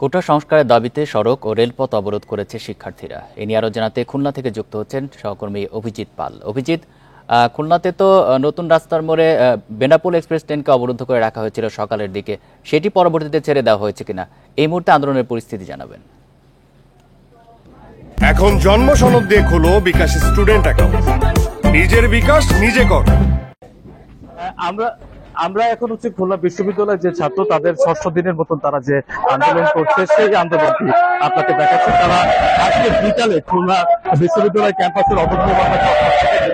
কোটা সংস্কারের দাবিতে সড়ক ও রেলপথ অবরোধ করেছে শিক্ষার্থীরা। এ নিয়ে আরো জানাতে খুলনা থেকে যুক্ত হচ্ছেন সহকর্মী অভিজিৎ পাল। অভিজিৎ, খুলনাতে তো নতুন রাস্তার মোড়ে বেনাপোল এক্সপ্রেস ট্রেনকে অবরুদ্ধ করে রাখা হয়েছিল সকালের দিকে, সেটি পরবর্তীতে ছেড়ে দেওয়া হয়েছে কিনা, এই মুহূর্তে আন্দোলনের পরিস্থিতি জানাবেন। এখন জন্ম সনদ দিয়ে খোলো বিকাশ স্টুডেন্ট অ্যাকাউন্ট, নিজের বিকাশ নিজে কর। আমরা এখন খুলনা বিশ্ববিদ্যালয়ের যে ছাত্র তাদের ষষ্ঠ দিনের মতন তারা যে আন্দোলন করছে সেই আন্দোলনটি আপনাকে দেখাচ্ছে। তারা আজকে বিকালে খুলনা বিশ্ববিদ্যালয় ক্যাম্পাসের অবৈধ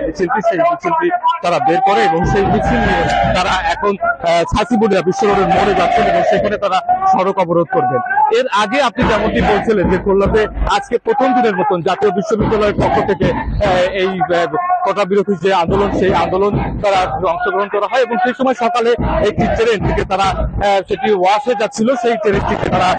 মিছিলটি সেই মিছিলটি তারা বের করে এবং সেই মিছিল নিয়ে তারা এখন ছাসিবুলিয়া বিশ্ব রোডের মোড়ে যাচ্ছেন এবং সেখানে তারা সড়ক অবরোধ করবেন। এর আগে আপনি যেমনটি বলছিলেন যে খুলনাতে আজকে প্রথম দিনের মতন জাতীয় বিশ্ববিদ্যালয়ের পক্ষ থেকে এই কোটা বিরোধী যে আন্দোলন সেই আন্দোলন তারা অংশগ্রহণ করা হয় এবং সেই সময় সকালে একটি ট্রেন থেকে তারা সেটি ওয়াশে যাচ্ছিল, সেই ট্রেনটিকে তারা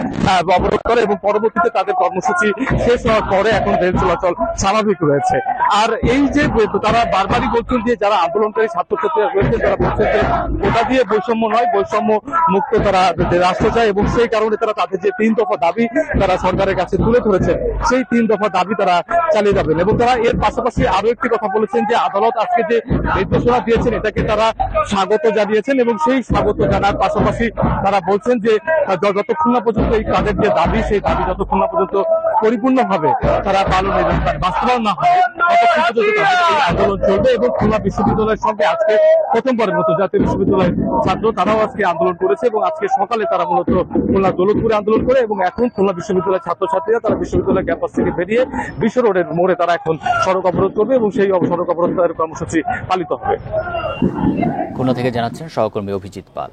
অবরোধ করে এবং পরবর্তীতে তাদের কর্মসূচি শেষ হওয়ার পরে এখন রেল চলাচল স্বাভাবিক রয়েছে। আর এই যে তারা বারবারই বলছেন যে যারা আন্দোলনকারী ছাত্রছাত্রীরা রয়েছে তারা বলছেন যে ওটা দিয়ে বৈষম্য নয়, বৈষম্য মুক্ত তারা রাষ্ট্র চায় এবং সেই কারণে তারা তাদের যে 3 দফা দাবি তারা সরকারের কাছে তুলে ধরেছে সেই 3 দফা দাবি তারা চালিয়ে যাবেন। এবং তারা এর পাশাপাশি আরো একটি কথা বলেছেন যে আদালত আজকে যে নির্দেশনা দিয়েছেন এটাকে তারা স্বাগত জানিয়েছেন এবং সেই স্বাগত জানার পাশাপাশি তারা বলছেন যে যতক্ষণ না পর্যন্ত এই তাদের যে দাবি সেই দাবি যতক্ষণ না পর্যন্ত পরিপূর্ণভাবে তারা বাস্তবায়ন না হয় ততক্ষণ পর্যন্ত তাদের এই আন্দোলন চলবে। এবং খুলনা বিশ্ববিদ্যালয়ের সঙ্গে আজকে প্রথমবারের মতো জাতীয় বিশ্ববিদ্যালয়ের ছাত্র তারাও আজকে আন্দোলন করেছে এবং আজকে সকালে তারা মূলত খুলনা দৌলতপুরে আন্দোলন করে এবং এখন খুলনা বিশ্ববিদ্যালয়ের ছাত্রছাত্রীরা তারা বিশ্ববিদ্যালয় ক্যাম্পাস থেকে বেরিয়ে বিশ্ব রোডের মোড়ে তারা এখন সড়ক অবরোধ করবে এবং সেই সড়ক অবরোধের কর্মসূচি পালিত হবে। খুলনা থেকে জানাচ্ছেন সহকর্মী অভিজিৎ পাল।